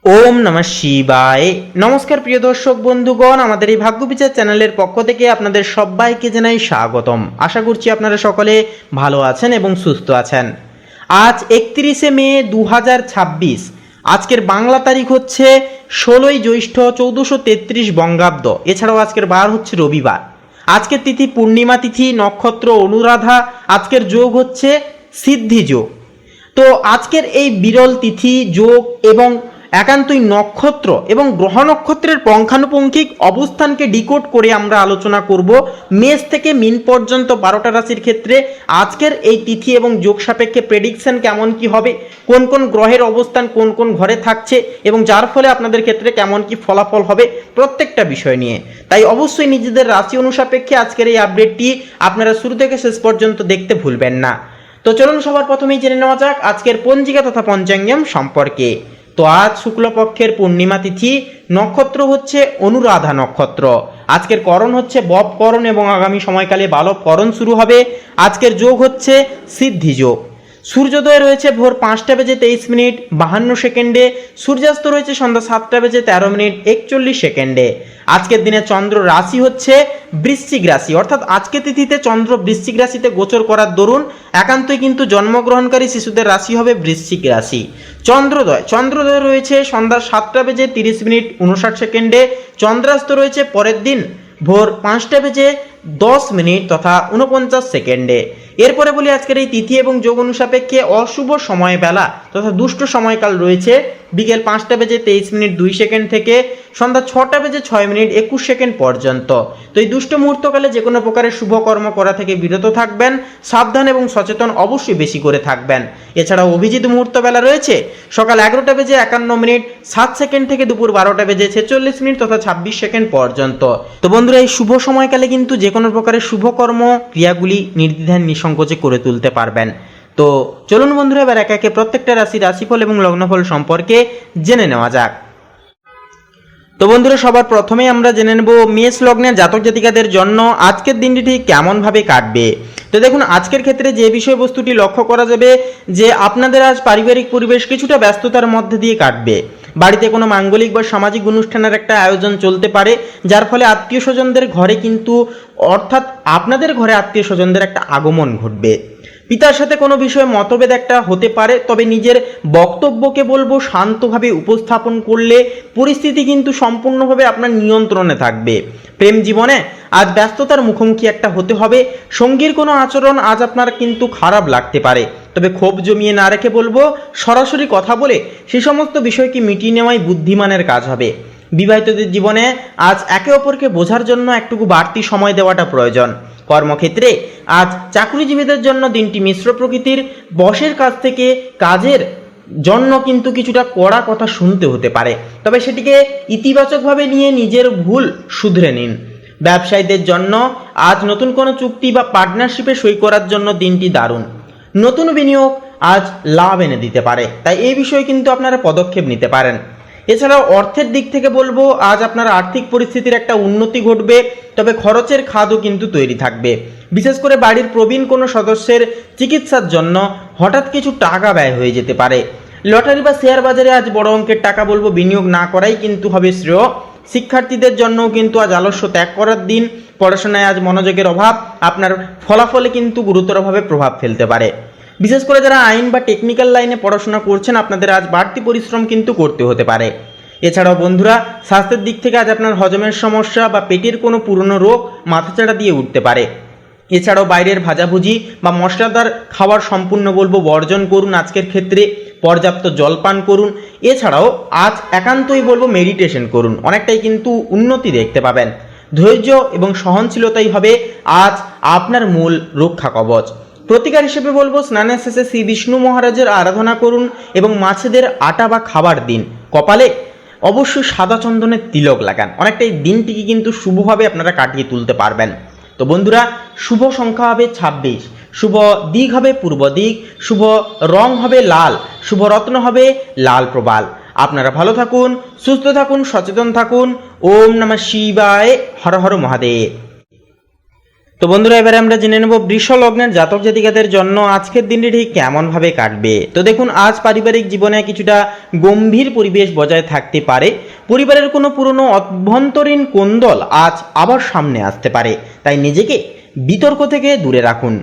ওম নমঃ শিবায়। নমস্কার প্রিয় দর্শক বন্ধুগণ, আমাদের এই ভাগ্যবিচার চ্যানেলের পক্ষ থেকে আপনাদের সবাইকে জানাই স্বাগতম। আশা করছি আপনারা সকলে ভালো আছেন এবং সুস্থ আছেন। আজ 31শে মে 2026। আজকের বাংলা তারিখ হচ্ছে 16ই জ্যৈষ্ঠ 1433 বঙ্গাব্দ। এছাড়াও আজকের বার হচ্ছে রবিবার। আজকের তিথি পূর্ণিমা তিথি, নক্ষত্র অনুরাধা। আজকের যোগ হচ্ছে সিদ্ধি যোগ। তো আজকের এই বিরল তিথি, যোগ এবং একান্তই নক্ষত্র এবং গ্রহ নক্ষত্রের পঙ্খানুপঙ্খিক অবস্থানকে ডিকোড করে আমরা আলোচনা করব মেষ থেকে মিন পর্যন্ত 12টা রাশির ক্ষেত্রে আজকের এই তিথি এবং যোগ সাপেক্ষে প্রেডিকশন কেমন কি হবে, কোন কোন গ্রহের অবস্থান কোন কোন ঘরে থাকছে এবং যার ফলে আপনাদের ক্ষেত্রে কেমন কি ফলাফল হবে প্রত্যেকটা বিষয় নিয়ে। তাই অবশ্যই নিজেদের রাশি অনুসাপেক্ষে আজকের এই আপডেটটি আপনারা শুরু থেকে শেষ পর্যন্ত দেখতে ভুলবেন না। তো চলুন সবার প্রথমেই জেনে নেওয়া যাক আজকের পঞ্জিকা তথা পঞ্চাঙ্গম সম্পর্কে। তো আজ শুক্লপক্ষের পূর্ণিমা তিথি, নক্ষত্র হচ্ছে অনুরাধা নক্ষত্র। আজকের করণ হচ্ছে বব করণ এবং আগামী সময়কালে বালব করণ শুরু হবে। আজকের যোগ হচ্ছে সিদ্ধি যোগ। সূর্যোদয় রয়েছে ভোর 5টা বেজে 23 মিনিট 52 সেকেন্ডে। সূর্যাস্ত রয়েছে সন্ধ্যা 7টা বেজে 13 মিনিট 41 সেকেন্ডে। আজকের দিনে চন্দ্র রাশি হচ্ছে বৃশ্চিক রাশি, অর্থাৎ আজকে তিথিতে চন্দ্র বৃশ্চিক রাশিতে গোচর করার দরুন একান্তই কিন্তু জন্মগ্রহণকারী শিশুদের রাশি হবে বৃশ্চিক রাশি। চন্দ্রোদয় রয়েছে সন্ধ্যা 7টা বেজে 30 মিনিট 59 সেকেন্ডে। চন্দ্রাস্ত রয়েছে পরের দিন ভোর 5টা বেজে 10 মিনিট তথা 49 সেকেন্ডে। এরপরে বলি আজকের এই তিথি এবং যোগ অনুসাপেক্ষে অশুভ সময়বেলা তথা দুষ্ট সময়কাল রয়েছে বিকেল 5টা বেজে 23 মিনিট 2 সেকেন্ড থেকে সন্ধ্যা 6টা বেজে 6 মিনিট 21 সেকেন্ড পর্যন্ত। তো এই দুষ্ট মুহূর্তকালে যে কোনো প্রকারের শুভ কর্ম করা থেকে বিরত থাকবেন, সাবধান এবং সচেতন অবশ্যই বেশি করে থাকবেন। এছাড়াও অভিজিৎ মুহূর্ত বেলা রয়েছে সকাল 11টা বেজে 51 মিনিট 7 সেকেন্ড থেকে দুপুর 12টা বেজে 46 মিনিট তথা 26 সেকেন্ড পর্যন্ত। তো বন্ধুরা, এই শুভ সময়কালে কিন্তু যে কোনো প্রকারের শুভকর্ম ক্রিয়াগুলি নির্দ্বিধায় নিঃসংকোচে করে তুলতে পারবেন। তো চলুন বন্ধুরা, এবার একে একে প্রত্যেকটা রাশিফল এবং লগ্নফল সম্পর্কে জেনে নেওয়া যাক। তো বন্ধুরা, সবার প্রথমেই আমরা জেনে নেব মেষ লগ্নের জাতক জাতিকাদের জন্য আজকের দিনটি ঠিক কেমনভাবে কাটবে। তো দেখুন, আজকের ক্ষেত্রে যে বিষয়বস্তুটি লক্ষ্য করা যাবে যে আপনাদের আজ পারিবারিক পরিবেশ কিছুটা ব্যস্ততার মধ্যে দিয়ে কাটবে। বাড়িতে কোনো মাঙ্গলিক বা সামাজিক অনুষ্ঠানের একটা আয়োজন চলতে পারে, যার ফলে আত্মীয় স্বজনদের ঘরে কিন্তু অর্থাৎ আপনাদের ঘরে আত্মীয় স্বজনদের একটা আগমন ঘটবে। পিতার সাথে কোনো বিষয়ে মতভেদ একটা হতে পারে, তবে নিজের বক্তব্যকে বলবো শান্তভাবে উপস্থাপন করলে পরিস্থিতি কিন্তু সম্পূর্ণভাবে আপনার নিয়ন্ত্রণে থাকবে। প্রেম জীবনে আজ ব্যস্ততার মুখোমুখি একটা হতে হবে। সঙ্গীর কোনো আচরণ আজ আপনার কিন্তু খারাপ লাগতে পারে, তবে ক্ষোভ জমিয়ে না রেখে বলবো সরাসরি কথা বলে সেই সমস্ত বিষয়কে মিটিয়ে নেওয়াই বুদ্ধিমানের কাজ হবে। বিবাহিতদের জীবনে আজ একে অপরকে বোঝার জন্য একটুকু বাড়তি সময় দেওয়াটা প্রয়োজন। কর্মক্ষেত্রে আজ চাকরিজীবীদের জন্য দিনটি মিশ্র প্রকৃতির। বসের কাছ থেকে কাজের জন্য কিন্তু কিছুটা কড়া কথা শুনতে হতে পারে, তবে সেটিকে ইতিবাচকভাবে নিয়ে নিজের ভুল শুধরে নিন। ব্যবসায়ীদের জন্য আজ নতুন কোনো চুক্তি বা পার্টনারশিপে সই করার জন্য দিনটি দারুণ। নতুন বিনিয়োগ আজ লাভ এনে দিতে পারে, তাই এই বিষয়ে কিন্তু আপনারা পদক্ষেপ নিতে পারেন। এছাড়াও অর্থের দিক থেকে বলবো আজ আপনার আর্থিক পরিস্থিতির একটা উন্নতি ঘটবে, তবে খরচের খাদও কিন্তু তৈরি থাকবে। বিশেষ করে বাড়ির প্রবীণ কোনো সদস্যের চিকিৎসার জন্য হঠাৎ কিছু টাকা ব্যয় হয়ে যেতে পারে। লটারি বা শেয়ার বাজারে আজ বড় অঙ্কের টাকা বলবো বিনিয়োগ না করাই কিন্তু হবে শ্রেয়। শিক্ষার্থীদের জন্যও কিন্তু আজ আলস্য ত্যাগ করার দিন। পড়াশোনায় আজ মনোযোগের অভাব আপনার ফলাফলে কিন্তু গুরুতরভাবে প্রভাব ফেলতে পারে। বিশেষ করে যারা আইন বা টেকনিক্যাল লাইনে পড়াশোনা করছেন আপনাদের আজ বাড়তি পরিশ্রম কিন্তু করতে হতে পারে। এছাড়াও বন্ধুরা, স্বাস্থ্যের দিক থেকে আজ আপনার হজমের সমস্যা বা পেটের কোনো পুরনো রোগ মাথাচাড়া দিয়ে উঠতে পারে। এছাড়াও বাইরের ভাজাভুজি বা মশলাদার খাবার সম্পূর্ণ বলবো বর্জন করুন। আজকের ক্ষেত্রে পর্যাপ্ত জল পান করুন। এছাড়াও আজ একান্তই বলবো মেডিটেশন করুন, অনেকটাই কিন্তু উন্নতি দেখতে পাবেন। ধৈর্য এবং সহনশীলতাই হবে আজ আপনার মূল রক্ষা কবচ। প্রতিকার হিসেবে বলবো স্নানের শেষে শ্রী বিষ্ণু মহারাজের আরাধনা করুন এবং মাছেদের আটা বা খাবার দিন। কপালে অবশ্যই সাদা চন্দনের তিলক লাগান, অনেকটাই দিনটিকে কিন্তু শুভভাবে আপনারা কাটিয়ে তুলতে পারবেন। তো বন্ধুরা, শুভ সংখ্যা হবে 26, শুভ দিক হবে পূর্ব দিক, শুভ রং হবে লাল, শুভ রত্ন হবে লাল প্রবাল। আপনারা ভালো থাকুন, সুস্থ থাকুন, সচেতন থাকুন। ওম নমঃ শিবায়। হর হর মহাদেব। তো তো বন্ধুরা এবারে আমরা জেনে নেব বৃষ লগ্নের জাতক জাতিকাদের জন্য আজকের দিনটি ঠিক কেমনভাবে কাটবে। তো দেখুন, আজ পারিবারিক জীবনে কিছুটা গম্ভীর পরিবেশ বজায় থাকতে পারে। পরিবারের কোনো পুরনো অভ্যন্তরীণ কোন্দল আজ আবার সামনে আসতে পারে, তাই নিজেকে বিতর্ক থেকে দূরে রাখুন।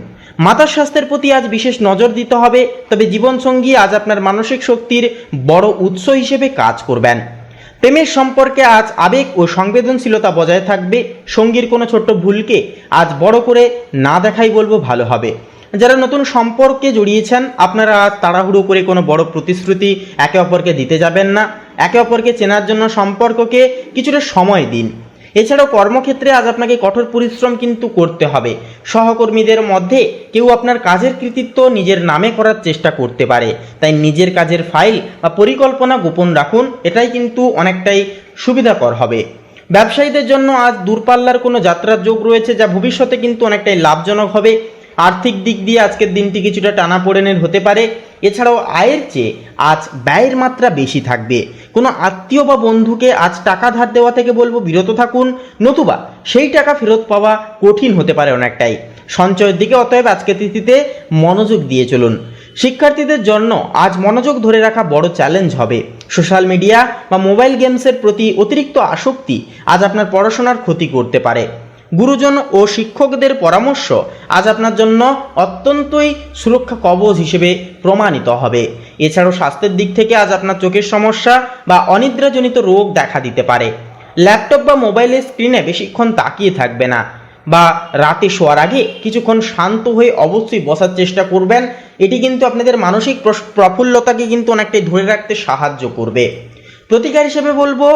মাতার স্বাস্থ্যের প্রতি আজ বিশেষ নজর দিতে হবে। তবে জীবনসঙ্গী আজ আপনার মানসিক শক্তির বড় উৎস হিসেবে কাজ করবেন। প্রেমের সম্পর্কে আজ আবেগ ও সংবেদনশীলতা বজায় থাকবে। সঙ্গীর কোনো ছোট্ট ভুলকে আজ বড় করে না দেখাই বলবো ভালো হবে। যারা নতুন সম্পর্কে জড়িয়েছেন, আপনারা আজ তাড়াহুড়ো করে কোনো বড় প্রতিশ্রুতি একে অপরকে দিতে যাবেন না। একে অপরকে চেনার জন্য সম্পর্ককে কিছুটা সময় দিন। এছাড়াও কর্মক্ষেত্রে আজ আপনাকে কঠোর পরিশ্রম কিন্তু করতে হবে। সহকর্মীদের মধ্যে কেউ আপনার কাজের কৃতিত্ব নিজের নামে করার চেষ্টা করতে পারে, তাই নিজের কাজের ফাইল বা পরিকল্পনা গোপন রাখুন। এটাই কিন্তু অনেকটাই সুবিধাকর হবে। ব্যবসায়ীদের জন্য আজ দূরপাল্লার কোনো যাত্রার যোগ রয়েছে, যা ভবিষ্যতে কিন্তু অনেকটাই লাভজনক হবে। আর্থিক দিক দিয়ে আজকের দিনটি কিছুটা টানাপোড়েনের হতে পারে। এছাড়াও আয়ের চেয়ে আজ ব্যয়ের মাত্রা বেশি থাকবে। কোনো আত্মীয় বা বন্ধুকে আজ টাকা ধার দেওয়া থেকে বলবো বিরত থাকুন, নতুবা সেই টাকা ফেরত পাওয়া কঠিন হতে পারে অনেকটাই। সঞ্চয়ের দিকে অতএব আজকের তিথিতে মনোযোগ দিয়ে চলুন। শিক্ষার্থীদের জন্য আজ মনোযোগ ধরে রাখা বড় চ্যালেঞ্জ হবে। সোশ্যাল মিডিয়া বা মোবাইল গেমসের প্রতি অতিরিক্ত আসক্তি আজ আপনার পড়াশোনার ক্ষতি করতে পারে। গুরুজন ও শিক্ষকদের পরামর্শ আজ আপনার জন্য অত্যন্তই সুরক্ষা কবচ হিসেবে প্রমাণিত হবে। এছাড়াও স্বাস্থ্যের দিক থেকে আজ আপনার চোখের সমস্যা বা অনিদ্রাজনিত রোগ দেখা দিতে পারে। ল্যাপটপ বা মোবাইলের স্ক্রিনে বেশিক্ষণ তাকিয়ে থাকবে না, বা রাতে শোয়ার আগে কিছুক্ষণ শান্ত হয়ে অবশ্যই বসার চেষ্টা করবেন। এটি কিন্তু আপনাদের মানসিক প্রফুল্লতাকে কিন্তু অনেকটাই ধরে রাখতে সাহায্য করবে। প্রতিকার হিসেবে বলবো,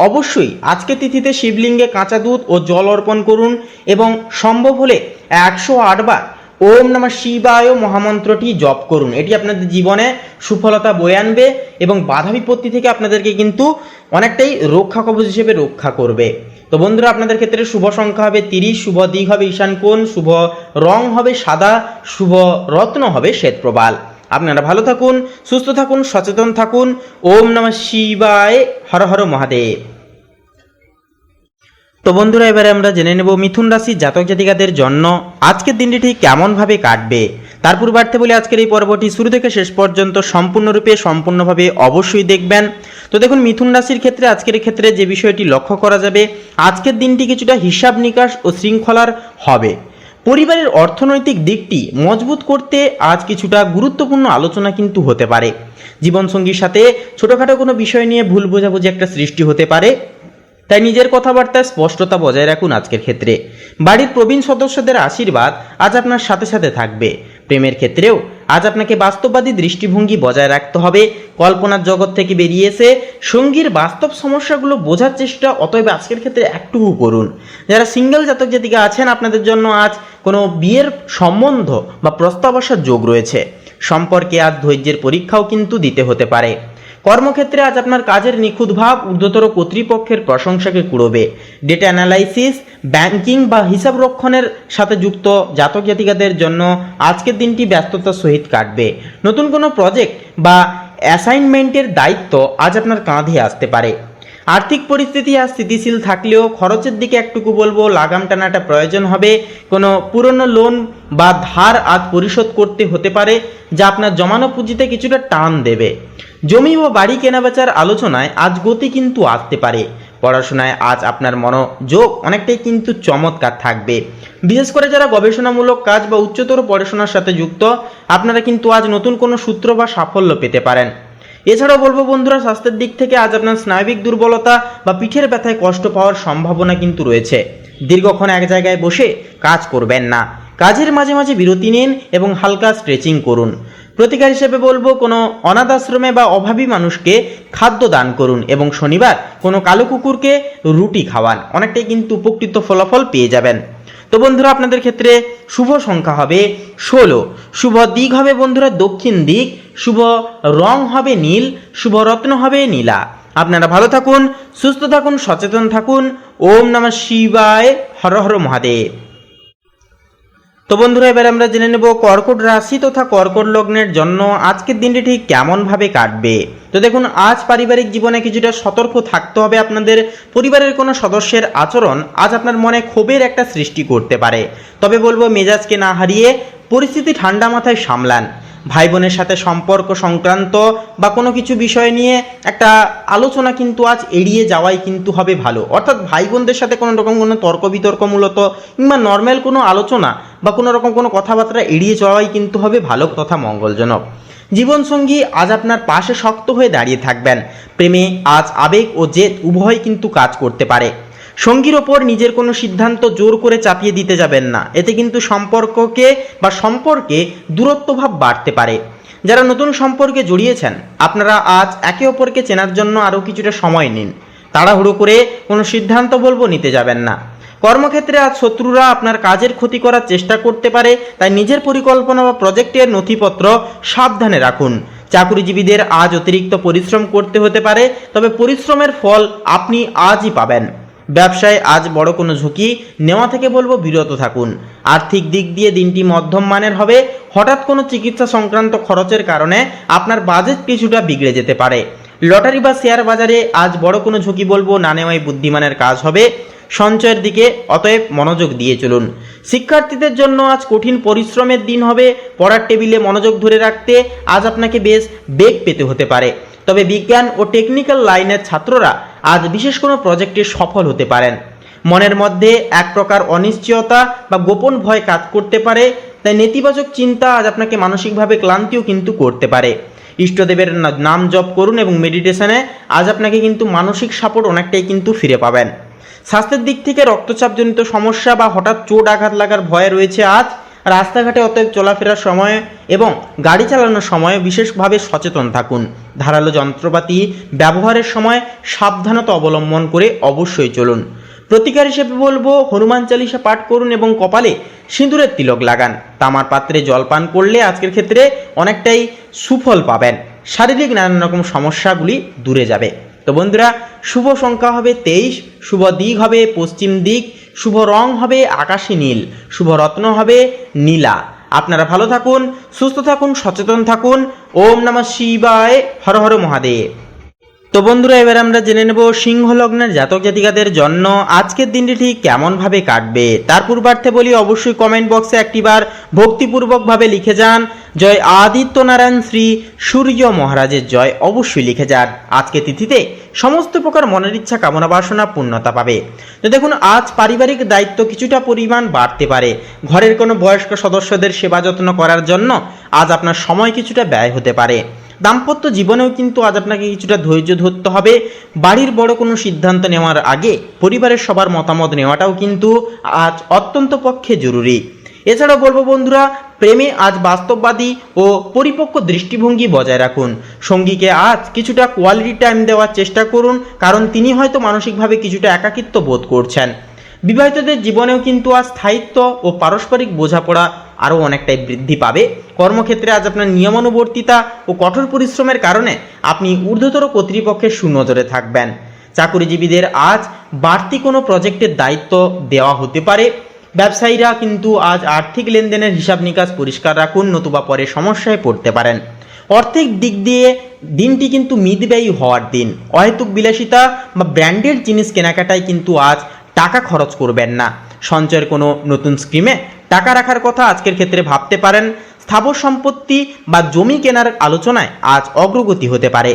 অবশ্যই আজকে তিথিতে শিবলিঙ্গে কাঁচা দুধ ও জল অর্পণ করুন এবং সম্ভব হলে 108 বার ওম নমঃ শিবায় মহামন্ত্রটি জপ করুন। এটি আপনাদের জীবনে সুফলতা বয়ে আনবে এবং বাধা বিপত্তি থেকে আপনাদেরকে কিন্তু অনেকটাই রক্ষা কবচ হিসেবে রক্ষা করবে। তো বন্ধুরা, আপনাদের ক্ষেত্রে শুভ সংখ্যা হবে 30, শুভ দিক হবে ঈশান কোণ, শুভ রং হবে সাদা, শুভ রত্ন হবে শ্বেত প্রবাল। আপনারা ভালো থাকুন, সুস্থ থাকুন, সচেতন থাকুন। ওম নমঃ শিবায়, হর হর মহাদেব। তো বন্ধুরা, এবারে আমরা জেনে নেব মিথুন রাশির জাতক জাতিকাদের জন্য আজকের দিনটি ঠিক কেমনভাবে কাটবে। তার পূর্বার্থে বলে আজকের এই পর্বটি শুরু থেকে শেষ পর্যন্ত সম্পূর্ণভাবে অবশ্যই দেখবেন। তো দেখুন, মিথুন রাশির ক্ষেত্রে আজকের ক্ষেত্রে যে বিষয়টি লক্ষ্য করা যাবে, আজকের দিনটি কিছুটা হিসাব নিকাশ ও শৃঙ্খলার হবে। পরিবারের অর্থনৈতিক দিকটি মজবুত করতে আজ কিছুটা গুরুত্বপূর্ণ আলোচনা কিন্তু হতে পারে। জীবনসঙ্গীর সাথে ছোটোখাটো কোনো বিষয় নিয়ে ভুল বোঝাবুঝি একটা সৃষ্টি হতে পারে, তাই নিজের কথাবার্তায় স্পষ্টতা বজায় রাখুন। আজকের ক্ষেত্রে বাড়ির প্রবীণ সদস্যদের আশীর্বাদ আজ আপনার সাথে সাথে থাকবে। প্রেমের ক্ষেত্রেও আজ আপনাকে বাস্তববাদী দৃষ্টিভঙ্গি বজায় রাখতে হবে। কল্পনার জগৎ থেকে বেরিয়ে এসে সঙ্গীর বাস্তব সমস্যাগুলো বোঝার চেষ্টা অতএব আজকের ক্ষেত্রে একটুকু করুন। যারা সিঙ্গেল জাতক জাতিকা আছেন, আপনাদের জন্য আজ কোনো বিয়ের সম্বন্ধ বা প্রস্তাব আসার যোগ রয়েছে। সম্পর্কে আজ ধৈর্যের পরীক্ষাও কিন্তু দিতে হতে পারে। কর্মক্ষেত্রে আজ আপনার কাজের নিখুঁত ভাব ঊর্ধ্বতর কর্তৃপক্ষের প্রশংসাকে কুড়োবে। ডেটা অ্যানালাইসিস, ব্যাংকিং বা হিসাব রক্ষণের সাথে যুক্ত জাতক জাতিকাদের জন্য আজকের দিনটি ব্যস্ততার সহিত কাটবে। নতুন কোনো প্রজেক্ট বা অ্যাসাইনমেন্টের দায়িত্ব আজ আপনার কাঁধে আসতে পারে। আর্থিক পরিস্থিতি আজ স্থিতিশীল থাকলেও খরচের দিকে একটুকু বলবো লাগাম টানাটা প্রয়োজন হবে। কোনো পুরনো লোন বা ধার আজ পরিশোধ করতে হতে পারে, যা আপনার জমানো পুঁজিতে কিছুটা টান দেবে। জমি ও বাড়ি কেনাবেচার আলোচনায় আজ গতি কিন্তু আসতে পারে। পড়াশোনায় আজ আপনার মনোযোগ অনেকটাই কিন্তু চমৎকার থাকবে। বিশেষ করে যারা গবেষণামূলক কাজ বা উচ্চতর পড়াশোনার সাথে যুক্ত, আপনারা কিন্তু আজ নতুন কোনো সূত্র বা সাফল্য পেতে পারেন। এছাড়াও বলবো বন্ধুরা, স্বাস্থ্যের দিক থেকে আজ আপনার স্নায়বিক দুর্বলতা বা পিঠের ব্যথায় কষ্ট পাওয়ার সম্ভাবনা কিন্তু রয়েছে। দীর্ঘক্ষণ এক জায়গায় বসে কাজ করবেন না। কাজের মাঝে মাঝে বিরতি নিন এবং হালকা স্ট্রেচিং করুন। প্রতিকার হিসেবে বলবো, কোনো অনাথ আশ্রমে বা অভাবী মানুষকে খাদ্য দান করুন এবং শনিবার কোনো কালো কুকুরকে রুটি খাওয়ান। অনেকটাই কিন্তু উপকৃত ফলাফল পেয়ে যাবেন। তো বন্ধুরা, আপনাদের ক্ষেত্রে শুভ সংখ্যা হবে 16, শুভ দিক হবে বন্ধুরা দক্ষিণ দিক, শুভ রং হবে নীল, শুভ রত্ন হবে নীলা। আপনারা ভালো থাকুন, সুস্থ থাকুন, সচেতন থাকুন। ওম নমঃ শিবায়, হর হর মহাদেব। তো বন্ধুরা, এবার আমরা জেনে নেব কর্কট রাশি তথা কর্কট লগ্নের জন্য আজকের দিনটি ঠিক কেমনভাবে কাটবে। তো দেখুন, আজ পারিবারিক জীবনে কিছুটা সতর্ক থাকতে হবে। আপনাদের পরিবারের কোনো সদস্যের আচরণ আজ আপনার মনে ক্ষোভের একটা সৃষ্টি করতে পারে, তবে বলবো মেজাজকে না হারিয়ে পরিস্থিতি ঠান্ডা মাথায় সামলান। ভাই বোনের সাথে সম্পর্ক সংক্রান্ত বা কোনো কিছু বিষয় নিয়ে একটা আলোচনা কিন্তু আজ এড়িয়ে যাওয়াই কিন্তু হবে ভালো। অর্থাৎ ভাই বোনদের সাথে কোনো রকম কোনো তর্ক বিতর্ক মূলত কিংবা নর্মাল কোনো আলোচনা বা কোনো রকম কোনো কথাবার্তা এড়িয়ে যাওয়াই কিন্তু হবে ভালো তথা মঙ্গলজনক। জীবনসঙ্গী আজ আপনার পাশে শক্ত হয়ে দাঁড়িয়ে থাকবেন। প্রেমে আজ আবেগ ও জেদ উভয় কিন্তু কাজ করতে পারে। সঙ্গীর ওপর নিজের কোনো সিদ্ধান্ত জোর করে চাপিয়ে দিতে যাবেন না, এতে কিন্তু সম্পর্কে দূরত্বভাব বাড়তে পারে। যারা নতুন সম্পর্কে জড়িয়েছেন, আপনারা আজ একে অপরকে চেনার জন্য আরও কিছুটা সময় নিন। তাড়াহুড়ো করে কোনো সিদ্ধান্ত নিতে যাবেন না। কর্মক্ষেত্রে আজ শত্রুরা আপনার কাজের ক্ষতি করার চেষ্টা করতে পারে, তাই নিজের পরিকল্পনা বা প্রজেক্টের নথিপত্র সাবধানে রাখুন। চাকুরিজীবীদের আজ অতিরিক্ত পরিশ্রম করতে হতে পারে, তবে পরিশ্রমের ফল আপনি আজই পাবেন। ব্যবসায় আজ বড় কোনো ঝুঁকি নেওয়া থেকে বিরত থাকুন। আর্থিক দিক দিয়ে দিনটি মধ্যম মানের হবে। হঠাৎ কোনো চিকিৎসা সংক্রান্ত খরচের কারণে আপনার বাজেট কিছুটা বিগড়ে যেতে পারে। লটারি বা শেয়ার বাজারে আজ বড় কোনো ঝুঁকি না নেওয়াই বুদ্ধিমানের কাজ হবে। সঞ্চয়ের দিকে অতএব মনোযোগ দিয়ে চলুন। শিক্ষার্থীদের জন্য আজ কঠিন পরিশ্রমের দিন হবে। পড়ার টেবিলে মনোযোগ ধরে রাখতে আজ আপনাকে বেশ বেগ পেতে হতে পারে, তবে বিজ্ঞান ও টেকনিক্যাল লাইনের ছাত্ররা আজ বিশেষ কোনো প্রজেক্টে সফল হতে পারেন। মনের মধ্যে এক প্রকার অনিশ্চয়তা বা গোপন ভয় কাজ করতে পারে, তাই নেতিবাচক চিন্তা আজ আপনাকে মানসিকভাবে ক্লান্তিও কিন্তু করতে পারে। ইষ্টদেবের নাম জপ করুন এবং মেডিটেশনে আজ আপনাকে কিন্তু মানসিক সাপোর্ট অনেকটাই কিন্তু ফিরে পাবেন। স্বাস্থ্যের দিক থেকে রক্তচাপজনিত সমস্যা বা হঠাৎ চোট আঘাত লাগার ভয় রয়েছে আজ। রাস্তাঘাটে অতএব চলাফেরার সময় এবং গাড়ি চালানোর সময় বিশেষভাবে সচেতন থাকুন। ধারালো যন্ত্রপাতি ব্যবহারের সময় সাবধানতা অবলম্বন করে অবশ্যই চলুন। প্রতিকার হিসেবে হনুমান চালিসা পাঠ করুন এবং কপালে সিঁদুরের তিলক লাগান। তামার পাত্রে জল পান করলে আজকের ক্ষেত্রে অনেকটাই সুফল পাবেন। শারীরিক নানান রকম সমস্যাগুলি দূরে যাবে। তো বন্ধুরা, শুভ সংখ্যা হবে 23, শুভ দিক হবে পশ্চিম দিক, শুভ রং হবে আকাশী নীল, শুভ রত্ন হবে নীলা। আপনারা ভালো থাকুন, সুস্থ থাকুন, সচেতন থাকুন। ওম নমঃ শিবায়, হর হর মহাদেব। তো বন্ধুরা, এবার আমরা জেনে নেব সিংহ লগ্নের জাতক জাতিকাদের জন্য আজকের দিনটি ঠিক কেমনভাবে কাটবে। তার পূর্বার্থে বলি, অবশ্যই কমেন্ট বক্সে একটিবার ভক্তিপূর্বকভাবে লিখে যান জয় আদিত্যনারায়ণ শ্রী সূর্য মহারাজের জয়, অবশ্যই লিখে যান। আজকে তিথিতে সমস্ত প্রকার মনের ইচ্ছা কামনা বাসনা পূর্ণতা পাবে। তো দেখুন, আজ পারিবারিক দায়িত্ব কিছুটা পরিমাণ বাড়তে পারে। ঘরের কোনো বয়স্ক সদস্যদের সেবা যত্ন করার জন্য আজ আপনার সময় কিছুটা ব্যয় হতে পারে। দাম্পত্য জীবনেও কিন্তু আজ আপনাকে কিছুটা ধৈর্য ধরতে হবে। বাড়ির বড় কোনো সিদ্ধান্ত নেওয়ার আগে পরিবারের সবার মতামত নেওয়াটাও কিন্তু আজ অত্যন্ত পক্ষে জরুরি। এছাড়াও বন্ধুরা, প্রেমে আজ বাস্তববাদী ও পরিপক্ক দৃষ্টিভঙ্গি বজায় রাখুন। সঙ্গীকে আজ কিছুটা কোয়ালিটি টাইম দেওয়ার চেষ্টা করুন, কারণ তিনি হয়তো মানসিকভাবে কিছুটা একাকিত্ব বোধ করছেন। বিবাহিতদের জীবনেও কিন্তু আজ স্থায়িত্ব ও পারস্পরিক বোঝাপড়া আরও অনেকটাই বৃদ্ধি পাবে। কর্মক্ষেত্রে আজ আপনার নিয়মানুবর্তিতা ও কঠোর পরিশ্রমের কারণে আপনি ঊর্ধ্বতর কর্তৃপক্ষের সুনজরে থাকবেন। চাকুরিজীবীদের আজ বাড়তি কোনো প্রজেক্টের দায়িত্ব দেওয়া হতে পারে। ব্যবসায়ীরা কিন্তু আজ আর্থিক লেনদেনের হিসাব নিকাশ পরিষ্কার রাখুন, নতুবা পরে সমস্যায় পড়তে পারেন। আর্থিক দিক দিয়ে দিনটি কিন্তু মিতব্যয়ী হওয়ার দিন। অহেতুক বিলাসিতা বা ব্র্যান্ডেড জিনিস কেনাকাটায় কিন্তু আজ টাকা খরচ করবেন না। সঞ্চয়ের কোনো নতুন স্কিমে টাকা রাখার কথা আজকের ক্ষেত্রে ভাবতে পারেন। স্থাবর সম্পত্তি বা জমি কেনার আলোচনায় আজ অগ্রগতি হতে পারে।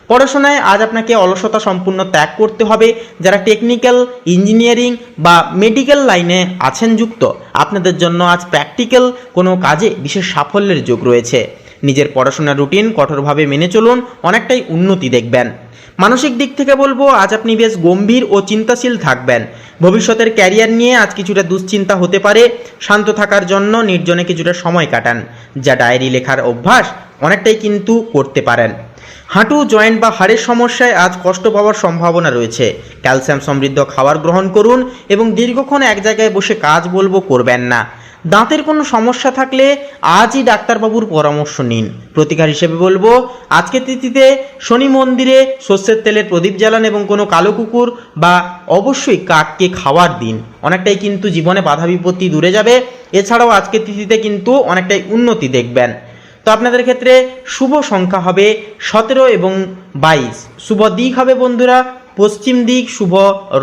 পড়াশোনায় আজ আপনাকে অলসতা সম্পূর্ণ ত্যাগ করতে হবে। যারা টেকনিক্যাল, ইঞ্জিনিয়ারিং বা মেডিকেল লাইনে আছেন যুক্ত, আপনাদের জন্য আজ প্র্যাকটিক্যাল কোনো কাজে বিশেষ সাফল্যের যোগ রয়েছে। নিজের পড়াশোনার রুটিন কঠোরভাবে মেনে চলুন, অনেকটাই উন্নতি দেখবেন। মানসিক দিক থেকে আজ আপনি বেশ গম্ভীর ও চিন্তাশীল থাকবেন। ভবিষ্যতের ক্যারিয়ার নিয়ে আজ কিছুটা দুশ্চিন্তা হতে পারে। শান্ত থাকার জন্য নির্জনে কিছুটা সময় কাটান। যা ডায়েরি লেখার অভ্যাস অনেকটাই কিন্তু করতে পারেন। হাঁটু, জয়েন্ট বা হাড়ের সমস্যায় আজ কষ্ট পাওয়ার সম্ভাবনা রয়েছে। ক্যালসিয়াম সমৃদ্ধ খাবার গ্রহণ করুন এবং দীর্ঘক্ষণ এক জায়গায় বসে কাজ করবেন না। দাঁতের কোনো সমস্যা থাকলে আজই ডাক্তারবাবুর পরামর্শ নিন। প্রতিকার হিসেবে বলবো, আজকের তিথিতে শনি মন্দিরে সর্ষের তেলের প্রদীপ জ্বালান এবং কোনো কালো কুকুর বা অবশ্যই কাককে খাওয়ার দিন। অনেকটাই কিন্তু জীবনে বাধা বিপত্তি দূরে যাবে। এছাড়াও আজকের তিথিতে কিন্তু অনেকটাই উন্নতি দেখবেন। তো আপনাদের ক্ষেত্রে শুভ সংখ্যা হবে 17 এবং 22। শুভ দিক হবে বন্ধুরা পশ্চিম দিক, শুভ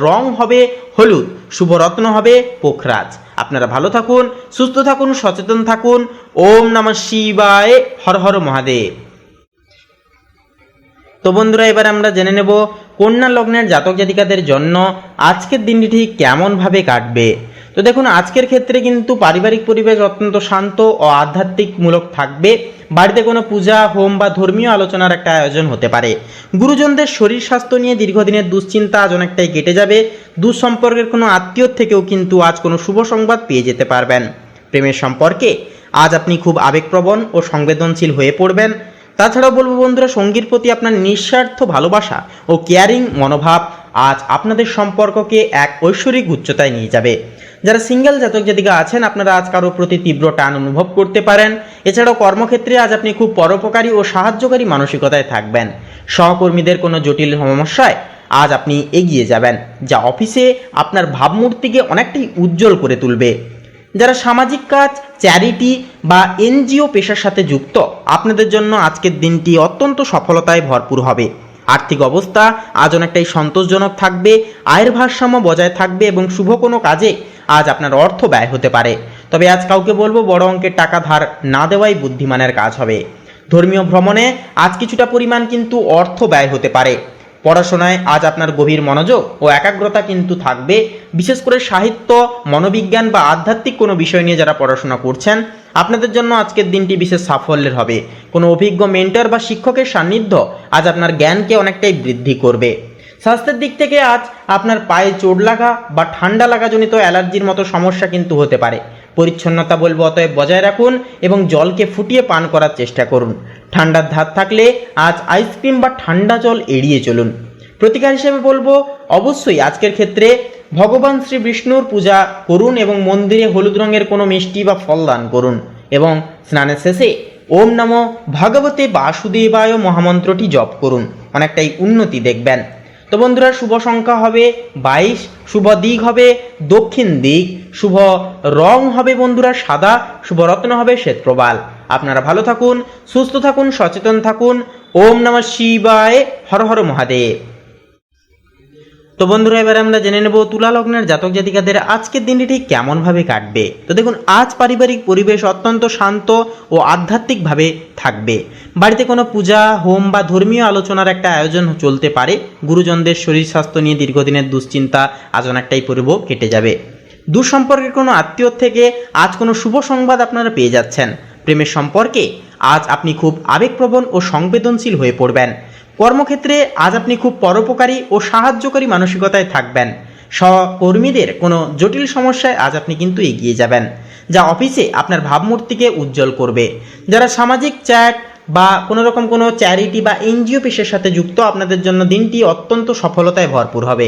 রং হবে হলুদ, শুভ রত্ন হবে পোখরাজ। আপনারা ভালো থাকুন, সুস্থ থাকুন, সচেতন থাকুন। ওম নমঃ শিবায়, হর হর মহাদেব। তো বন্ধুরা, এবার আমরা জেনে নেব কন্যা লগ্নের জাতক জাতিকাদের জন্য আজকের দিনটি ঠিক কেমনভাবে কাটবে। তো দেখুন, আজকের ক্ষেত্রে কিন্তু পারিবারিক পরিবেশ অত্যন্ত শান্ত ও আধ্যাত্মিকমূলক থাকবে। বাড়িতে কোনো পূজা, হোম বা ধর্মীয় আলোচনার একটা আয়োজন হতে পারে। গুরুজনদের শরীর স্বাস্থ্য নিয়ে দীর্ঘদিনের দুশ্চিন্তা আজ অনেকটাই কেটে যাবে। দুঃসম্পর্কের কোনো আত্মীয়র থেকেও কিন্তু আজ কোনো শুভ সংবাদ পেয়ে যেতে পারবেন। প্রেমের সম্পর্কে আজ আপনি খুব আবেগপ্রবণ ও সংবেদনশীল হয়ে পড়বেন। তাছাড়াও বলবো বন্ধুরা, সঙ্গীর প্রতি আপনার নিঃস্বার্থ ভালোবাসা ও কেয়ারিং মনোভাব আজ আপনাদের সম্পর্ককে এক ঐশ্বরিক উচ্চতায় নিয়ে যাবে। যারা সিঙ্গেল জাতক জাতিকা আছেন, আপনারা আজ কারোর প্রতি তীব্র টান অনুভব করতে পারেন। এছাড়াও কর্মক্ষেত্রে আজ আপনি খুব পরোপকারী ও সাহায্যকারী মানসিকতায় থাকবেন। সহকর্মীদের কোনো জটিল সমস্যায় আজ আপনি এগিয়ে যাবেন, যা অফিসে আপনার ভাবমূর্তিকে অনেকটাই উজ্জ্বল করে তুলবে। যারা সামাজিক কাজ, চ্যারিটি বা এনজিও পেশার সাথে যুক্ত, আপনাদের জন্য আজকের দিনটি অত্যন্ত সফলতায় ভরপুর হবে। আর্থিক অবস্থা আজ অনেকটাই সন্তোষজনক থাকবে, আয়ের ভারসাম্য বজায় থাকবে এবং শুভ কোনো কাজে আজ আপনার অর্থ ব্যয় হতে পারে। তবে আজ কাউকে বলবো বড় অঙ্কের টাকা ধার না দেওয়াই বুদ্ধিমানের কাজ হবে। ধর্মীয় ভ্রমণে আজ কিছুটা পরিমাণ কিন্তু অর্থ ব্যয় হতে পারে। পড়াশোনায় আজ আপনার গভীর মনোযোগ ও একাগ্রতা কিন্তু থাকবে। বিশেষ করে সাহিত্য, মনোবিজ্ঞান বা আধ্যাত্মিক কোনো বিষয় নিয়ে যারা পড়াশোনা করছেন, আপনাদের জন্য আজকের দিনটি বিশেষ সাফল্যের হবে। কোনো অভিজ্ঞ মেন্টর বা শিক্ষকের সান্নিধ্য আজ আপনার জ্ঞানকে অনেকটাই বৃদ্ধি করবে। স্বাস্থ্যের দিক থেকে আজ আপনার পায়ে চোট লাগা বা ঠান্ডা লাগাজনিত অ্যালার্জির মতো সমস্যা কিন্তু হতে পারে। পরিচ্ছন্নতা বলবো অতএব বজায় রাখুন এবং জলকে ফুটিয়ে পান করার চেষ্টা করুন। ঠান্ডার ধাত থাকলে আজ আইসক্রিম বা ঠান্ডা জল এড়িয়ে চলুন। প্রতিকার হিসেবে বলবো, অবশ্যই আজকের ক্ষেত্রে ভগবান শ্রী বিষ্ণুর পূজা করুন এবং মন্দিরে হলুদ রঙের কোনো মিষ্টি বা ফল দান করুন এবং স্নানের শেষে ওম নমঃ ভগবতে বাসুদেবায় মহামন্ত্রটি জপ করুন। অনেকটাই উন্নতি দেখবেন। তো বন্ধুরা, শুভ সংখ্যা হবে 22, শুভ দিক হবে দক্ষিণ দিক, শুভ রং হবে বন্ধুরা সাদা, শুভ রত্ন হবে শ্বেতপ্রবাল। আপনারা ভালো থাকুন, সুস্থ থাকুন, সচেতন থাকুন। ওম নমঃ শিবায়, হর হর মহাদেব। তো বন্ধুরা, এবার আমরা জেনে নেব তুলা লগ্নের জাতক জাতিকাদের আজকের দিনটি ঠিক কেমনভাবে কাটবে। তো দেখুন, আজ পারিবারিক পরিবেশ অত্যন্ত শান্ত ও আধ্যাত্মিকভাবে থাকবে। বাড়িতে কোনো পূজা, হোম বা ধর্মীয় আলোচনার একটা আয়োজন চলতে পারে। গুরুজনদের শরীর স্বাস্থ্য নিয়ে দীর্ঘদিনের দুশ্চিন্তা আজ অনেকটাই পূর্ব কেটে যাবে। দুঃসম্পর্কের কোনো আত্মীয় থেকে আজ কোনো শুভ সংবাদ আপনারা পেয়ে যাচ্ছেন। প্রেমের সম্পর্কে আজ আপনি খুব আবেগপ্রবণ ও সংবেদনশীল হয়ে পড়বেন। কর্মক্ষেত্রে আজ আপনি খুব পরোপকারী ও সাহায্যকারী মানসিকতায় থাকবেন। সহকর্মীদের কোনো জটিল সমস্যায় আজ আপনি কিন্তু এগিয়ে যাবেন, যা অফিসে আপনার ভাবমূর্তিকে উজ্জ্বল করবে। যারা সামাজিক চ্যাট বা কোনো রকম কোনো চ্যারিটি বা এনজিও পেশার সাথে যুক্ত, আপনাদের জন্য দিনটি অত্যন্ত সফলতায় ভরপুর হবে।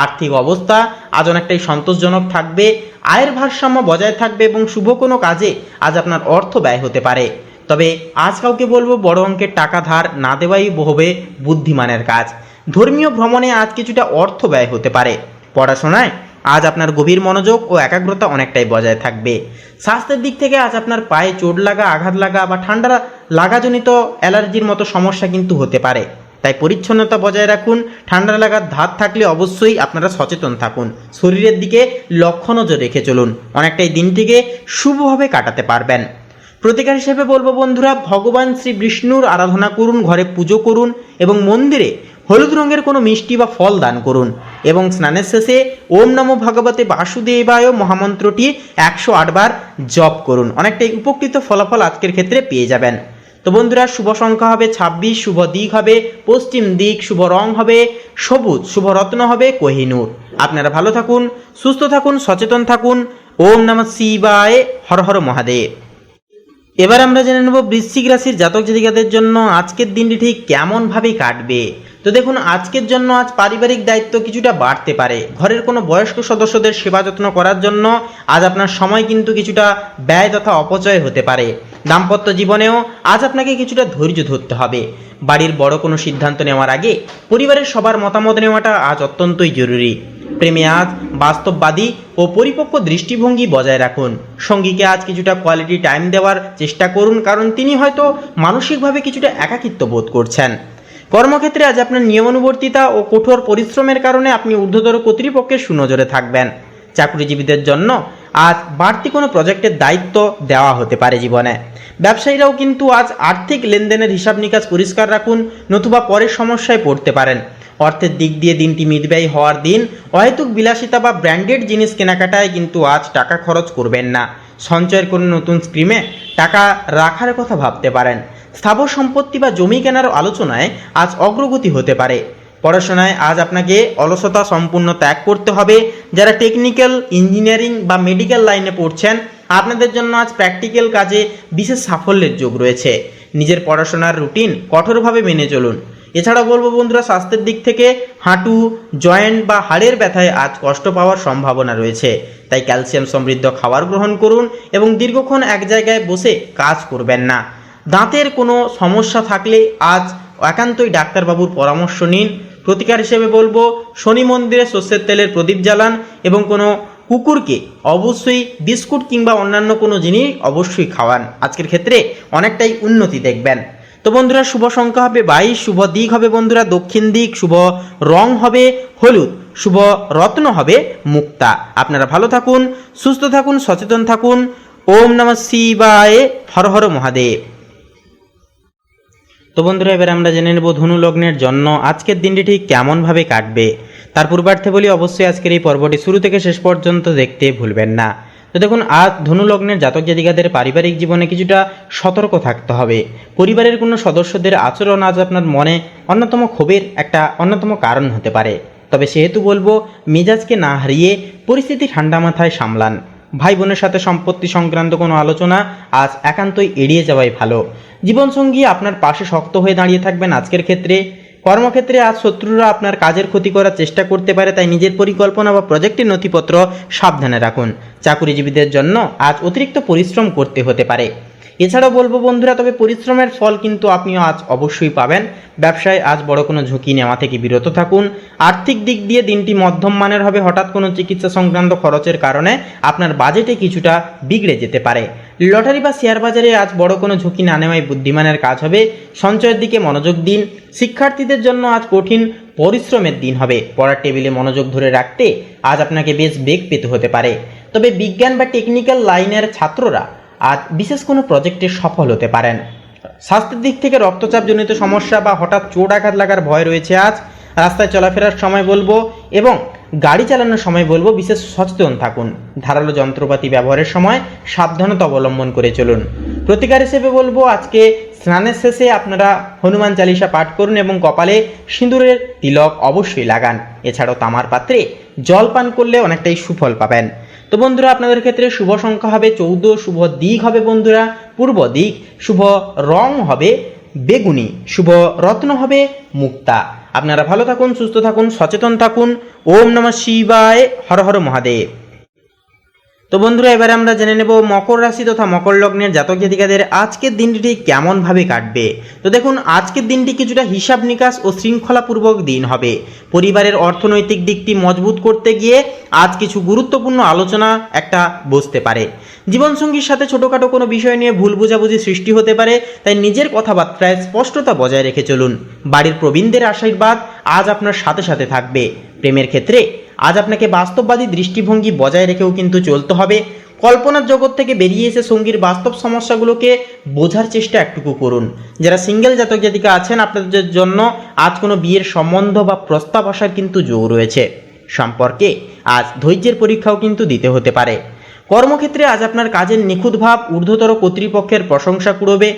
আর্থিক অবস্থা আজ অনেকটাই সন্তোষজনক থাকবে, আয়ের ভারসাম্য বজায় থাকবে এবং শুভ কোনো কাজে আজ আপনার অর্থ ব্যয় হতে পারে। তবে আজ কাউকে বলবো বড় অঙ্কের টাকা ধার না দেওয়াই হবে বুদ্ধিমানের কাজ। ধর্মীয় ভ্রমণে আজ কিছুটা অর্থ ব্যয় হতে পারে। পড়াশোনায় আজ আপনার গভীর মনোযোগ ও একাগ্রতা অনেকটাই বজায় থাকবে। স্বাস্থ্যের দিক থেকে আজ আপনার পায়ে চোট লাগা, আঘাত লাগা বা ঠান্ডা লাগাজনিত অ্যালার্জির মতো সমস্যা কিন্তু হতে পারে। তাই পরিচ্ছন্নতা বজায় রাখুন। ঠান্ডা লাগার ধাত থাকলে অবশ্যই আপনারা সচেতন থাকুন। শরীরের দিকে লক্ষ্য নজর রেখে চলুন। অনেকটাই দিনটিকে শুভভাবে কাটাতে পারবেন। প্রতিকার হিসেবে বলবো বন্ধুরা, ভগবান শ্রী বিষ্ণুর আরাধনা করুন, ঘরে পুজো করুন এবং মন্দিরে হলুদ রঙের কোনো মিষ্টি বা ফল দান করুন এবং স্নানের শেষে ওম নমঃ ভগবতে বাসুদেবায় মহামন্ত্রটি 108 বার জপ করুন। অনেকটাই উপকৃত ফলাফল আজকের ক্ষেত্রে পেয়ে যাবেন। তো বন্ধুরা, শুভ সংখ্যা হবে 26, শুভ দিক হবে পশ্চিম দিক, শুভ রং হবে সবুজ, শুভ রত্ন হবে কোহিনূর। আপনারা ভালো থাকুন, সুস্থ থাকুন, সচেতন থাকুন। ওম নমঃ শিবায়, হর হর মহাদেব। এবার আমরা জেনে নেব বৃশ্চিক রাশির জাতক জাতিকাদের জন্য আজকের দিনটি ঠিক কেমনভাবে কাটবে। তো দেখুন আজকের জন্য আজ পারিবারিক দায়িত্ব কিছুটা বাড়তে পারে। ঘরের কোনো বয়স্ক সদস্যদের সেবা যত্ন করার জন্য আজ আপনার সময় কিন্তু কিছুটা ব্যয় তথা অপচয় হতে পারে। দাম্পত্য জীবনেও আজ আপনাকে কিছুটা ধৈর্য ধরতে হবে। বাড়ির বড় কোনো সিদ্ধান্ত নেওয়ার আগে পরিবারের সবার মতামত নেওয়াটা আজ অত্যন্তই জরুরি। প্রেমে আজ বাস্তববাদী ও পরিপক্ক দৃষ্টিভঙ্গি বজায় রাখুন। সঙ্গীকে আজ কিছুটা কোয়ালিটি টাইম দেওয়ার চেষ্টা করুন, কারণ তিনি হয়তো মানসিকভাবে কিছুটা একাকিত্ব বোধ করছেন। কর্মক্ষেত্রে আজ আপনার নিয়মানুবর্তিতা ও কঠোর পরিশ্রমের কারণে আপনি ঊর্ধ্বতর কর্তৃপক্ষের সুনজরে থাকবেন। চাকরিজীবীদের জন্য আজ বাড়তি কোনো প্রজেক্টের দায়িত্ব দেওয়া হতে পারে জীবনে। ব্যবসায়ীরাও কিন্তু আজ আর্থিক লেনদেনের হিসাব নিকাশ পরিষ্কার রাখুন, নতুবা পরের সমস্যায় পড়তে পারেন। অর্থের দিক দিয়ে দিনটি মিতব্যয়ী হওয়ার দিন। অহেতুক বিলাসিতা বা ব্র্যান্ডেড জিনিস কেনাকাটায় কিন্তু আজ টাকা খরচ করবেন না। সঞ্চয়ের কোনো নতুন স্কিমে টাকা রাখার কথা ভাবতে পারেন। স্থাবর সম্পত্তি বা জমি কেনার আলোচনায় আজ অগ্রগতি হতে পারে। পড়াশোনায় আজ আপনাকে অলসতা সম্পূর্ণ ত্যাগ করতে হবে। যারা টেকনিক্যাল, ইঞ্জিনিয়ারিং বা মেডিকেল লাইনে পড়ছেন, আপনাদের জন্য আজ প্র্যাকটিক্যাল কাজে বিশেষ সাফল্যের যোগ রয়েছে। নিজের পড়াশোনার রুটিন কঠোরভাবে মেনে চলুন। এছাড়া বলবো বন্ধুরা, স্বাস্থ্যের দিক থেকে হাঁটু, জয়েন্ট বা হাড়ের ব্যথায় আজ কষ্ট পাওয়ার সম্ভাবনা রয়েছে। তাই ক্যালসিয়াম সমৃদ্ধ খাবার গ্রহণ করুন এবং দীর্ঘক্ষণ এক জায়গায় বসে কাজ করবেন না। দাঁতের কোনো সমস্যা থাকলে আজ একান্তই ডাক্তারবাবুর পরামর্শ নিন। প্রতিকার হিসেবে বলবো, শনি মন্দিরে সর্ষের তেলের প্রদীপ জ্বালান এবং কোনো কুকুরকে অবশ্যই বিস্কুট কিংবা অন্যান্য কোনো জিনিস অবশ্যই খাওয়ান। আজকের ক্ষেত্রে অনেকটাই উন্নতি দেখবেন। তো বন্ধুরা, শুভ সংখ্যা হবে 22, শুভ দিক হবে বন্ধুরা দক্ষিণ দিক, শুভ রং হবে হলুদ, শুভ রত্ন হবে মুক্তা। আপনারা ভালো থাকুন, সুস্থ থাকুন, সচেতন থাকুন। ওম নমঃ শিবায়, হর হর মহাদেব। তো বন্ধুরা, এবার আমরা জেনে নেব ধনু লগ্নের জন্য আজকের দিনটি ঠিক কেমনভাবে কাটবে। তার পূর্বার্থে বলি, অবশ্যই আজকের এই পর্বটি শুরু থেকে শেষ পর্যন্ত দেখতে ভুলবেন না। তো দেখুন, আজ ধনু লগ্নের জাতক জাতিকাদের পারিবারিক জীবনে কিছুটা সতর্ক থাকতে হবে। পরিবারের কোনো সদস্যদের আচরণ আজ আপনার মনে অন্যতম ক্ষোভের একটা অন্যতম কারণ হতে পারে। তবে সেহেতু বলবো, মেজাজকে না হারিয়ে পরিস্থিতি ঠান্ডা মাথায় সামলান। ভাই বোনের সাথে সম্পত্তি সংক্রান্ত কোনো আলোচনা আজ একান্তই এড়িয়ে যাওয়াই ভালো। জীবনসঙ্গী আপনার পাশে শক্ত হয়ে দাঁড়িয়ে থাকবেন আজকের ক্ষেত্রে। কর্মক্ষেত্রে আজ শত্রুরা আপনার কাজের ক্ষতি করার চেষ্টা করতে পারে, তাই নিজের পরিকল্পনা বা প্রজেক্টের নথিপত্র সাবধানে রাখুন। চাকুরিজীবীদের জন্য আজ অতিরিক্ত পরিশ্রম করতে হতে পারে। এছাড়াও বলবো বন্ধুরা, তবে পরিশ্রমের ফল কিন্তু আপনিও আজ অবশ্যই পাবেন। ব্যবসায় আজ বড় কোনো ঝুঁকি নেওয়া থেকে বিরত থাকুন। আর্থিক দিক দিয়ে দিনটি মধ্যম মানের হবে। হঠাৎ কোনো চিকিৎসা সংক্রান্ত খরচের কারণে আপনার বাজেটে কিছুটা বিগড়ে যেতে পারে। লটারি বা শেয়ার বাজারে আজ বড় কোনো ঝুঁকি না নেওয়াই বুদ্ধিমানের কাজ হবে। সঞ্চয়ের দিকে মনোযোগ দিন। শিক্ষার্থীদের জন্য আজ কঠিন পরিশ্রমের দিন হবে। পড়ার টেবিলে মনোযোগ ধরে রাখতে আজ আপনাকে বেশ বেগ পেতে হতে পারে। তবে বিজ্ঞান বা টেকনিক্যাল লাইনের ছাত্ররা আজ বিশেষ কোনো প্রজেক্টে সফল হতে পারেন। স্বাস্থ্যের দিক থেকে রক্তচাপজনিত সমস্যা বা হঠাৎ চোট আঘাত লাগার ভয় রয়েছে আজ। রাস্তায় চলাফেরার সময় বলবো এবং গাড়ি চালানোর সময় বলবো বিশেষ সচেতন থাকুন। ধারালো যন্ত্রপাতি ব্যবহারের সময় সাবধানতা অবলম্বন করে চলুন। প্রতিকার হিসেবে বলবো, আজকে স্নানের শেষে আপনারা হনুমান চালিসা পাঠ করুন এবং কপালে সিঁদুরের তিলক অবশ্যই লাগান। এছাড়াও তামার পাত্রে জল পান করলে অনেকটাই সুফল পাবেন। তো বন্ধুরা, আপনাদের ক্ষেত্রে শুভ সংখ্যা হবে 14, শুভ দিক হবে বন্ধুরা পূর্ব দিক, শুভ রং হবে বেগুনি, শুভ রত্ন হবে মুক্তা। আপনারা ভালো থাকুন, সুস্থ থাকুন, সচেতন থাকুন। ওম নমঃ শিবায়, হর হর মহাদেব। তো বন্ধুরা, এবারে আমরা জেনে নেব মকর রাশি তথা মকর লগ্নের জাতক জাতিকাদের আজকের দিনটি ঠিক কেমনভাবে কাটবে। তো দেখুন, আজকের দিনটি কিছুটা হিসাব নিকাশ ও শৃঙ্খলাপূর্বক দিন হবে। পরিবারের অর্থনৈতিক দিকটি মজবুত করতে গিয়ে আজ কিছু গুরুত্বপূর্ণ আলোচনা একটা বসতে পারে। জীবনসঙ্গীর সাথে ছোটোখাটো কোনো বিষয় নিয়ে ভুল বোঝাবুঝি সৃষ্টি হতে পারে, তাই নিজের কথাবার্তায় স্পষ্টতা বজায় রেখে চলুন। বাড়ির প্রবীণদের আশীর্বাদ আজ আপনার সাথে সাথে থাকবে। প্রেমের ক্ষেত্রে আজ আপনাকে বাস্তববাদী দৃষ্টিভঙ্গি বজায় রেখেও কিন্তু চলতে হবে। কল্পনার জগৎ থেকে বেরিয়ে এসে সঙ্গীর বাস্তব সমস্যাগুলোকে বোঝার চেষ্টা একটুকু করুন। যারা সিঙ্গেল জাতক জাতিকা আছেন, আপনাদের জন্য আজ কোনো বিয়ের সম্বন্ধ বা প্রস্তাব আসার কিন্তু যোগ রয়েছে। সম্পর্কে আজ ধৈর্যের পরীক্ষাও কিন্তু দিতে হতে পারে। কর্মক্ষেত্রে আজ আপনার কাজের নিখুঁত ভাব ঊর্ধ্বতর কর্তৃপক্ষের প্রশংসা কুড়বে।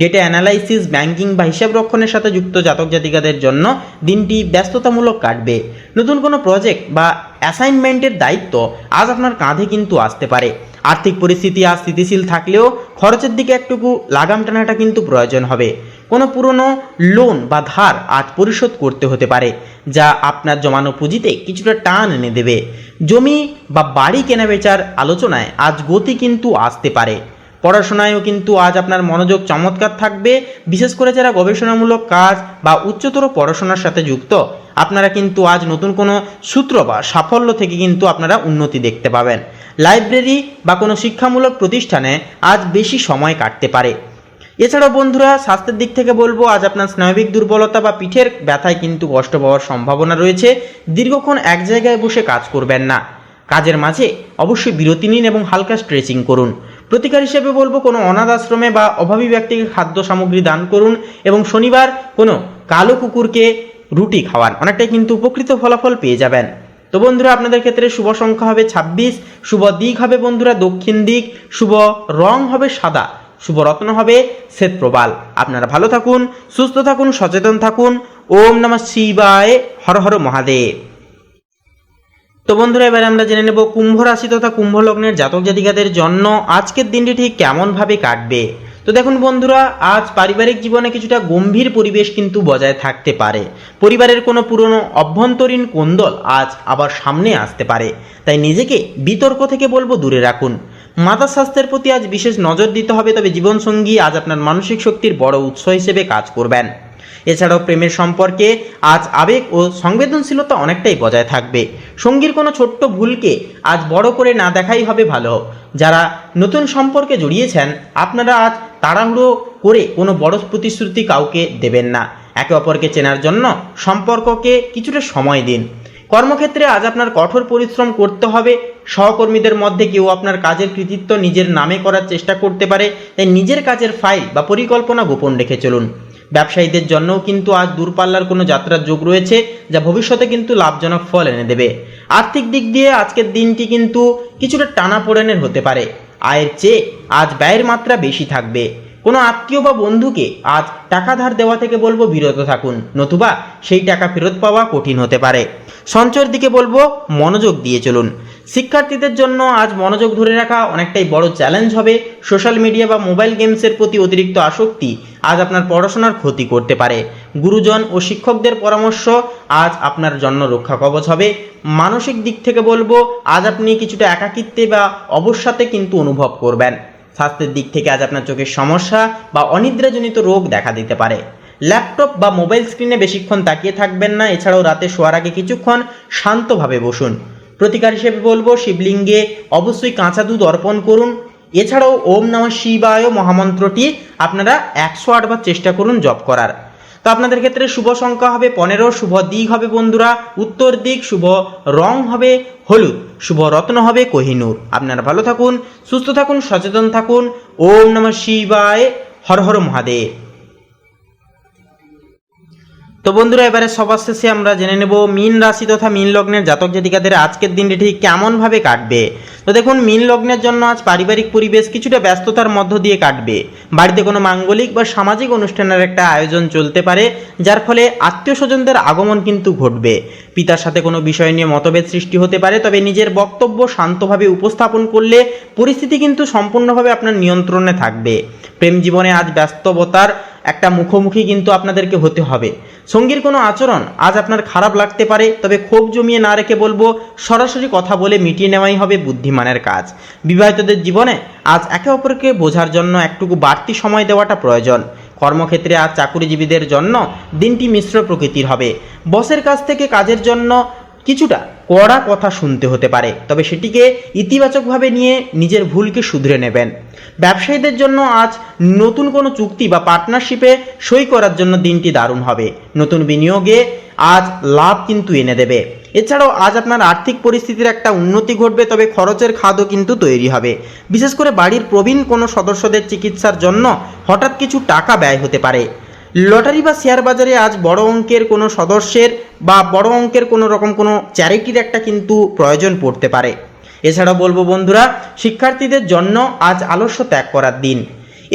ডেটা অ্যানালাইসিস, ব্যাংকিং বা হিসাব রক্ষণের সাথে যুক্ত জাতক জাতিকাদের জন্য দিনটি ব্যস্ততামূলক কাটবে। নতুন কোনো প্রজেক্ট বা অ্যাসাইনমেন্টের দায়িত্ব আজ আপনার কাঁধে কিন্তু আসতে পারে। আর্থিক পরিস্থিতি আজ স্থিতিশীল থাকলেও খরচের দিকে একটুকু লাগাম টানাটা কিন্তু প্রয়োজন হবে। কোনো পুরনো লোন বা ধার আজ পরিশোধ করতে হতে পারে, যা আপনার জমানো পুঁজিতে কিছুটা টান এনে দেবে। জমি বা বাড়ি কেনাবেচার আলোচনায় আজ গতি কিন্তু আসতে পারে। পড়াশোনায়ও কিন্তু আজ আপনার মনোযোগ চমৎকার থাকবে। বিশেষ করে যারা গবেষণামূলক কাজ বা উচ্চতর পড়াশোনার সাথে যুক্ত, আপনারা কিন্তু আজ নতুন কোনো সূত্র বা সাফল্য থেকে কিন্তু আপনারা উন্নতি দেখতে পাবেন। লাইব্রেরি বা কোনো শিক্ষামূলক প্রতিষ্ঠানে আজ বেশি সময় কাটতে পারে। এছাড়াও বন্ধুরা, স্বাস্থ্যের দিক থেকে বলবো, আজ আপনার স্নায়বিক দুর্বলতা বা পিঠের ব্যথায় কিন্তু কষ্ট পাওয়ার সম্ভাবনা রয়েছে। দীর্ঘক্ষণ এক জায়গায় বসে কাজ করবেন না। কাজের মাঝে অবশ্যই বিরতি নিন এবং হালকা স্ট্রেচিং করুন। প্রতিকার হিসেবে বলবো, কোনো অনাথ আশ্রমে বা অভাবী ব্যক্তিকে খাদ্য সামগ্রী দান করুন এবং শনিবার কোনো কালো কুকুরকে রুটি খাওয়ান, অনেকটাই কিন্তু উপকৃত ফলাফল পেয়ে যাবেন। তো বন্ধুরা, আপনাদের ক্ষেত্রে শুভ সংখ্যা হবে 26, শুভ দিক হবে বন্ধুরা দক্ষিণ দিক, শুভ রং হবে সাদা, শুভ রত্ন হবে শ্বেত প্রবাল। আপনারা ভালো থাকুন, সুস্থ থাকুন, সচেতন থাকুন। ওম নমঃ শিবায়, হর হর মহাদেব। তো বন্ধুরা, এবারে আমরা জেনে নেব কুম্ভ রাশি তথা কুম্ভ লগ্নের জাতক জাতিকাদের জন্য আজকের দিনটি ঠিক কেমনভাবে কাটবে। তো দেখুন বন্ধুরা, আজ পারিবারিক জীবনে কিছুটা গম্ভীর পরিবেশ কিন্তু বজায় থাকতে পারে। পরিবারের কোনো পুরনো অভ্যন্তরীণ কোন্দল আজ আবার সামনে আসতে পারে, তাই নিজেকে বিতর্ক থেকে বলবো দূরে রাখুন। মাতার স্বাস্থ্যের প্রতি আজ বিশেষ নজর দিতে হবে, তবে জীবনসঙ্গী আজ আপনার মানসিক শক্তির বড় উৎস হিসেবে কাজ করবেন। এছাড়াও প্রেমের সম্পর্কে আজ আবেগ ও সংবেদনশীলতা অনেকটাই বজায় থাকবে। সঙ্গীর কোনো ছোট্ট ভুলকে আজ বড় করে না দেখাই হবে ভালো। যারা নতুন সম্পর্কে জড়িয়েছেন, আপনারা আজ তাড়াহুড়ো করে কোনো বড় প্রতিশ্রুতি কাউকে দেবেন না। একে অপরকে চেনার জন্য সম্পর্ককে কিছুটা সময় দিন। কর্মক্ষেত্রে আজ আপনার কঠোর পরিশ্রম করতে হবে। সহকর্মীদের মধ্যে কেউ আপনার কাজের কৃতিত্ব নিজের নামে করার চেষ্টা করতে পারে, তাই নিজের কাজের ফাইল বা পরিকল্পনা গোপন রেখে চলুন। ব্যবসায়ীদের জন্যও কিন্তু আজ দূরপাল্লার কোনো যাত্রার যোগ রয়েছে, যা ভবিষ্যতে কিন্তু লাভজনক ফল এনে দেবে। আর্থিক দিক দিয়ে আজকের দিনটি কিন্তু কিছুটা টানাপোড়েনের হতে পারে। আয়ের চেয়ে আজ ব্যয়ের মাত্রা বেশি থাকবে। কোনো আত্মীয় বা বন্ধুকে আজ টাকা ধার দেওয়া থেকে বলবো বিরত থাকুন, নতুবা সেই টাকা ফেরত পাওয়া কঠিন হতে পারে। সঞ্চয়ের দিকে বলবো মনোযোগ দিয়ে চলুন। শিক্ষার্থীদের জন্য আজ মনোযোগ ধরে রাখা অনেকটাই বড় চ্যালেঞ্জ হবে। সোশ্যাল মিডিয়া বা মোবাইল গেমসের প্রতি অতিরিক্ত আসক্তি আজ আপনার পড়াশোনার ক্ষতি করতে পারে। গুরুজন ও শিক্ষকদের পরামর্শ আজ আপনার জন্য রক্ষা কবচ হবে। মানসিক দিক থেকে বলবো, আজ আপনি কিছুটা একাকিত্বে বা অবসাদে কিন্তু অনুভব করবেন। স্বাস্থ্যের দিক থেকে আজ আপনার চোখের সমস্যা বা অনিদ্রাজনিত রোগ দেখা দিতে পারে। ল্যাপটপ বা মোবাইল স্ক্রিনে বেশিক্ষণ তাকিয়ে থাকবেন না। এছাড়াও রাতে শোয়ার আগে কিছুক্ষণ শান্তভাবে বসুন। প্রতিকার হিসেবে বলবো, শিবলিঙ্গে অবশ্যই কাঁচা দুধ অর্পণ করুন। এছাড়াও ওম নমঃ শিবায় মহামন্ত্রটি আপনারা 108 বার চেষ্টা করুন জপ করার। তো আপনাদের ক্ষেত্রে শুভ সংখ্যা হবে 15, শুভ দিক হবে বন্ধুরা উত্তর দিক, শুভ রং হবে হলুদ, শুভ রত্ন হবে কোহিনূর। আপনারা ভালো থাকুন, সুস্থ থাকুন, সচেতন থাকুন। ওম নমঃ শিবায়, হর হর মহাদেব। তো বন্ধুরা, এবারে সবার শেষে আমরা জেনে নেব মীন রাশি তথা মীন লগ্নের জাতক জাতিকাদের আজকের দিনটি ঠিক কেমনভাবে কাটবে। তো দেখুন, মীন লগ্নের জন্য আজ পারিবারিক পরিবেশ কিছুটা ব্যস্ততার মধ্য দিয়ে কাটবে। বাড়িতে কোনো মাঙ্গলিক বা সামাজিক অনুষ্ঠানের একটা আয়োজন চলতে পারে, যার ফলে আত্মীয় স্বজনদের আগমন কিন্তু ঘটবে। পিতার সাথে কোনো বিষয় নিয়ে মতভেদ সৃষ্টি হতে পারে, তবে নিজের বক্তব্য শান্তভাবে উপস্থাপন করলে পরিস্থিতি কিন্তু সম্পূর্ণভাবে আপনার নিয়ন্ত্রণে থাকবে। প্রেম জীবনে আজ ব্যস্ততার একটা মুখোমুখি কিন্তু আপনাদেরকে হতে হবে। সঙ্গীর কোনো আচরণ আজ আপনার খারাপ লাগতে পারে, তবে ক্ষোভ জমিয়ে না রেখে বলবো সরাসরি কথা বলে মিটিয়ে নেওয়াই হবে বুদ্ধিমানের কাজ। বিবাহিতদের জীবনে আজ একে অপরকে বোঝার জন্য একটুকু বাড়তি সময় দেওয়াটা প্রয়োজন। কর্মক্ষেত্রে আজ চাকুরিজীবীদের জন্য দিনটি মিশ্র প্রকৃতির হবে। বসের কাছ থেকে কাজের জন্য কিছুটা কড়া কথা শুনতে হতে পারে, তবে সেটিকে ইতিবাচকভাবে নিয়ে নিজের ভুলকে শুধরে নেবেন। ব্যবসায়ীদের জন্য আজ নতুন কোনো চুক্তি বা পার্টনারশিপে সই করার জন্য দিনটি দারুণ হবে। নতুন বিনিয়োগে আজ লাভ কিন্তু এনে দেবে। এছাড়াও আজ আপনার আর্থিক পরিস্থিতির একটা উন্নতি ঘটবে, তবে খরচের খাদও কিন্তু তৈরি হবে। বিশেষ করে বাড়ির প্রবীণ কোনো সদস্যদের চিকিৎসার জন্য হঠাৎ কিছু টাকা ব্যয় হতে পারে। লটারি বা শেয়ার বাজারে আজ বড় অঙ্কের কোনো সদস্যের বা বড় অঙ্কের কোনো রকম কোনো চ্যারিটির একটা কিন্তু প্রয়োজন পড়তে পারে। এছাড়াও বলবো বন্ধুরা, শিক্ষার্থীদের জন্য আজ আলস্য ত্যাগ করার দিন।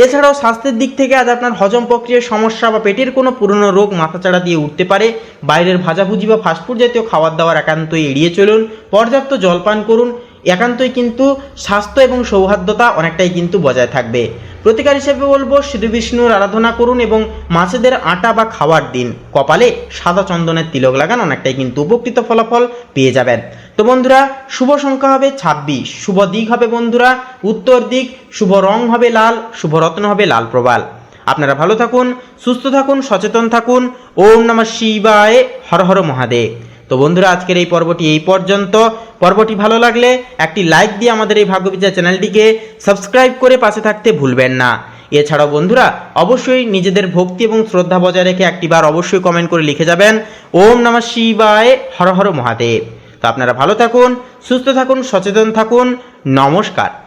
এছাড়াও স্বাস্থ্যের দিক থেকে আজ আপনার হজম প্রক্রিয়ার সমস্যা বা পেটের কোনো পুরনো রোগ মাথাচাড়া দিয়ে উঠতে পারে। বাইরের ভাজাভুজি বা ফাস্টফুড জাতীয় খাবার দাবার একান্তই এড়িয়ে চলুন। পর্যাপ্ত জলপান করুন, একান্তই কিন্তু স্বাস্থ্য এবং সৌহার্দ্যতা অনেকটাই কিন্তু বজায় থাকবে। প্রতিকার হিসেবে বলবো সিদ্ধ বিষ্ণুর আরাধনা করুন এবং মাছেদের আটা বা খাওয়ার দিন কপালে সাদা চন্দনের তিলক লাগান, অনেকটাই কিন্তু উপকৃত ফলাফল পেয়ে যাবেন। তো বন্ধুরা, শুভ সংখ্যা হবে 26, শুভ দিক হবে বন্ধুরা উত্তর দিক, শুভ রং হবে লাল, শুভ রত্ন হবে লাল প্রবাল। আপনারা ভালো থাকুন, সুস্থ থাকুন, সচেতন থাকুন। ওম নমঃ শিবায়, হর হর মহাদেব। তো বন্ধুরা, আজকের এই পর্বটি এই পর্যন্ত। পর্বটি ভালো লাগলে একটি লাইক দিয়ে আমাদের এই ভাগ্যবিচার চ্যানেলটিকে সাবস্ক্রাইব করে পাশে থাকতে ভুলবেন না। এছাড়াও বন্ধুরা, অবশ্যই নিজেদের ভক্তি এবং শ্রদ্ধা বজায় রেখে একটিবার অবশ্যই কমেন্ট করে লিখে যাবেন ওম নমঃ শিবায়, হর হর মহাদেব। তো আপনারা ভালো থাকুন, সুস্থ থাকুন, সচেতন থাকুন। নমস্কার।